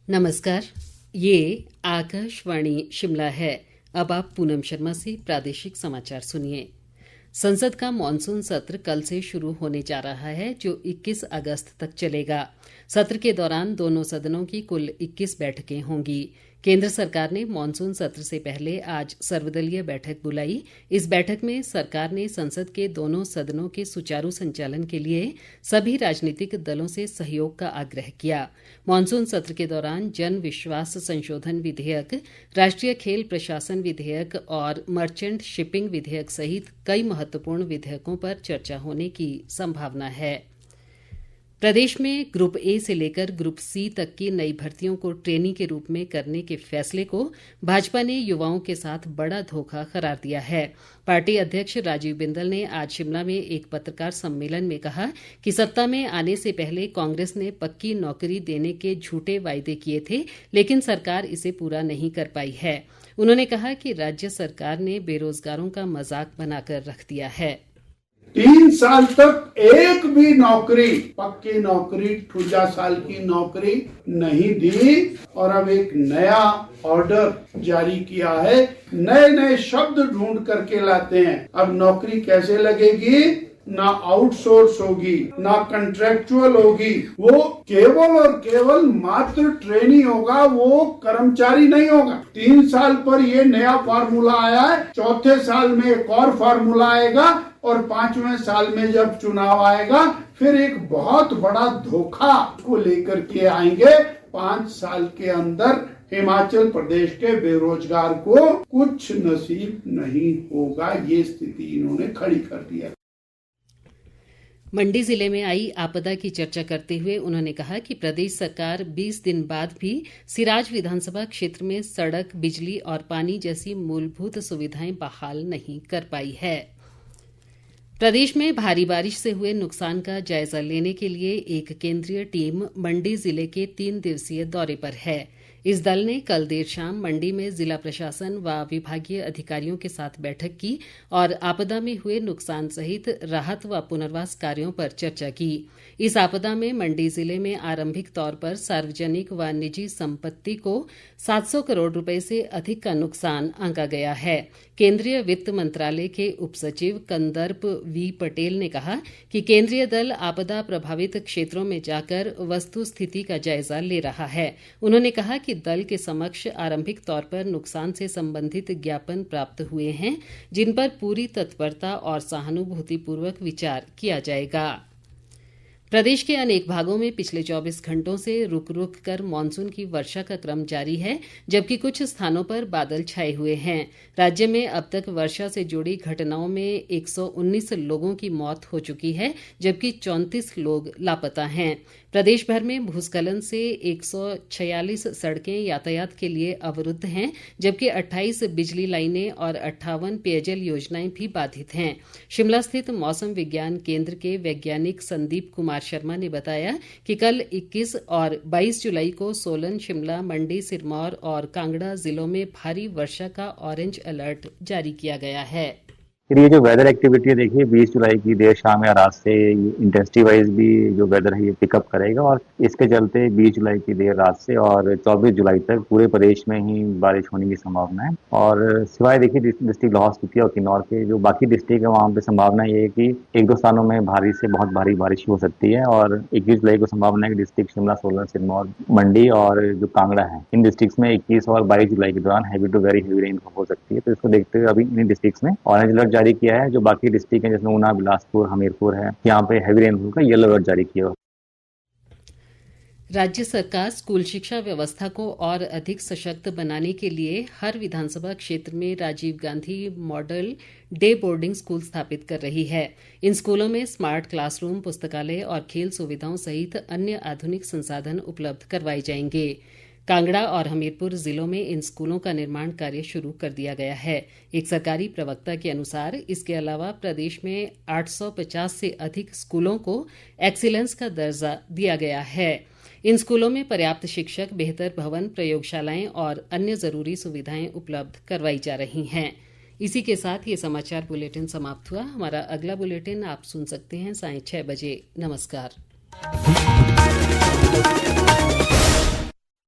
नमस्कार, ये आकाशवाणी शिमला है। अब आप पूनम शर्मा से प्रादेशिक समाचार सुनिए। संसद का मॉनसून सत्र कल से शुरू होने जा रहा है, जो 21 अगस्त तक चलेगा। सत्र के दौरान दोनों सदनों की कुल 21 बैठकें होंगी। केंद्र सरकार ने मॉनसून सत्र से पहले आज सर्वदलीय बैठक बुलाई। इस बैठक में सरकार ने संसद के दोनों सदनों के सुचारू संचालन के लिए सभी राजनीतिक दलों से सहयोग का आग्रह किया। मॉनसून सत्र के दौरान जन विश्वास संशोधन विधेयक, राष्ट्रीय खेल प्रशासन विधेयक और मर्चेंट शिपिंग विधेयक सहित कई महत्वपूर्ण विधेयकों पर चर्चा होने की संभावना है। प्रदेश में ग्रुप ए से लेकर ग्रुप सी तक की नई भर्तियों को ट्रेनी के रूप में करने के फैसले को भाजपा ने युवाओं के साथ बड़ा धोखा करार दिया है। पार्टी अध्यक्ष राजीव बिंदल ने आज शिमला में एक पत्रकार सम्मेलन में कहा कि सत्ता में आने से पहले कांग्रेस ने पक्की नौकरी देने के झूठे वायदे किए थे, लेकिन सरकार इसे पूरा नहीं कर पाई है। उन्होंने कहा कि राज्य सरकार ने बेरोजगारों का मजाक बनाकर रख दिया है। 3 साल तक एक भी नौकरी, पक्की नौकरी, 52 साल की नौकरी नहीं दी और अब एक नया ऑर्डर जारी किया है। नए नए शब्द ढूंढ करके लाते हैं। अब नौकरी कैसे लगेगी? ना आउटसोर्स होगी, ना कॉन्ट्रेक्चुअल होगी, वो केवल और केवल मात्र ट्रेनी होगा, वो कर्मचारी नहीं होगा। 3 साल पर ये नया फार्मूला आया है, चौथे साल में एक और फार्मूला आएगा और 5वें साल में जब चुनाव आएगा फिर एक बहुत बड़ा धोखा को लेकर के आएंगे। 5 साल के अंदर हिमाचल प्रदेश के बेरोजगार को कुछ नसीब नहीं होगा। ये स्थिति इन्होंने खड़ी कर दिया। मंडी जिले में आई आपदा की चर्चा करते हुए उन्होंने कहा कि प्रदेश सरकार 20 दिन बाद भी सिराज विधानसभा क्षेत्र में सड़क, बिजली और पानी जैसी मूलभूत सुविधाएं बहाल नहीं कर पाई है। प्रदेश में भारी बारिश से हुए नुकसान का जायजा लेने के लिए एक केंद्रीय टीम मंडी जिले के 3 दिवसीय दौरे पर है। इस दल ने कल देर शाम मंडी में जिला प्रशासन व विभागीय अधिकारियों के साथ बैठक की और आपदा में हुए नुकसान सहित राहत व पुनर्वास कार्यों पर चर्चा की। इस आपदा में मंडी जिले में आरंभिक तौर पर सार्वजनिक व निजी संपत्ति को 700 करोड़ रुपए से अधिक का नुकसान आंका गया है। केंद्रीय वित्त मंत्रालय के उपसचिव कंदर्प वी पटेल ने कहा कि केंद्रीय दल आपदा प्रभावित क्षेत्रों में जाकर वस्तु स्थिति का जायजा ले रहा है। उन्होंने कहा कि दल के समक्ष आरंभिक तौर पर नुकसान से संबंधित ज्ञापन प्राप्त हुए हैं, जिन पर पूरी तत्परता और सहानुभूतिपूर्वक विचार किया जाएगा। प्रदेश के अनेक भागों में पिछले 24 घंटों से रुक रुक कर मानसून की वर्षा का क्रम जारी है, जबकि कुछ स्थानों पर बादल छाए हुए हैं। राज्य में अब तक वर्षा से जुड़ी घटनाओं में 119 लोगों की मौत हो चुकी है, जबकि 34 लोग लापता हैं। प्रदेश भर में भूस्खलन से 146 सड़कें यातायात के लिए अवरुद्ध हैं, जबकि 28 बिजली लाइनें और 58 पेयजल योजनाएं भी बाधित हैं। शिमला स्थित मौसम विज्ञान केंद्र के वैज्ञानिक संदीप कुमार शर्मा ने बताया कि कल 21 और 22 जुलाई को सोलन, शिमला, मंडी, सिरमौर और कांगड़ा जिलों में भारी वर्षा का ऑरेंज अलर्ट जारी किया गया है। फिर ये जो वेदर एक्टिविटी है, देखिए 20 जुलाई की देर शाम या रात से इंटेंसिटी वाइज भी जो वेदर है ये पिकअप करेगा और इसके चलते 20 जुलाई की देर रात से और 24 जुलाई तक पूरे प्रदेश में ही बारिश होने की संभावना है। और सिवाय देखिए डिस्ट्रिक्ट लाहौल स्पीति और किन्नौर के जो बाकी डिस्ट्रिक्ट है वहाँ पे संभावना ये है कि 1-2 स्थानों में भारी से बहुत भारी बारिश हो सकती है। और 21 जुलाई को संभावना है कि डिस्ट्रिक्ट शिमला, सोलन, सिरमौर, मंडी और जो कांगड़ा है, इन डिस्ट्रिक्ट में 21 और 22 जुलाई के दौरान heavy to very heavy rain हो सकती है। तो इसको देखते हुए अभी इन डिस्ट्रिक्ट में ऑरेंज अलर्ट जारी किया है। जो बाकी डिस्ट्रिक्ट हैं जैसे ऊना, बिलासपुर, हमीरपुर है, यहाँ पे हैवी रेनफॉल का येलो अलर्ट जारी किया। राज्य सरकार स्कूल शिक्षा व्यवस्था को और अधिक सशक्त बनाने के लिए हर विधानसभा क्षेत्र में Rajiv Gandhi model day boarding school स्थापित कर रही है। इन स्कूलों में स्मार्ट क्लासरूम, पुस्तकालय और खेल सुविधाओं सहित अन्य आधुनिक संसाधन उपलब्ध करवाए जाएंगे। कांगड़ा और हमीरपुर जिलों में इन स्कूलों का निर्माण कार्य शुरू कर दिया गया है। एक सरकारी प्रवक्ता के अनुसार इसके अलावा प्रदेश में 850 से अधिक स्कूलों को एक्सीलेंस का दर्जा दिया गया है। इन स्कूलों में पर्याप्त शिक्षक, बेहतर भवन, प्रयोगशालाएं और अन्य जरूरी सुविधाएं उपलब्ध करवाई जा रही हैं। इसी के साथ ये समाचार बुलेटिन समाप्त हुआ। हमारा अगला बुलेटिन आप सुन सकते हैं 6:30 बजे। नमस्कार।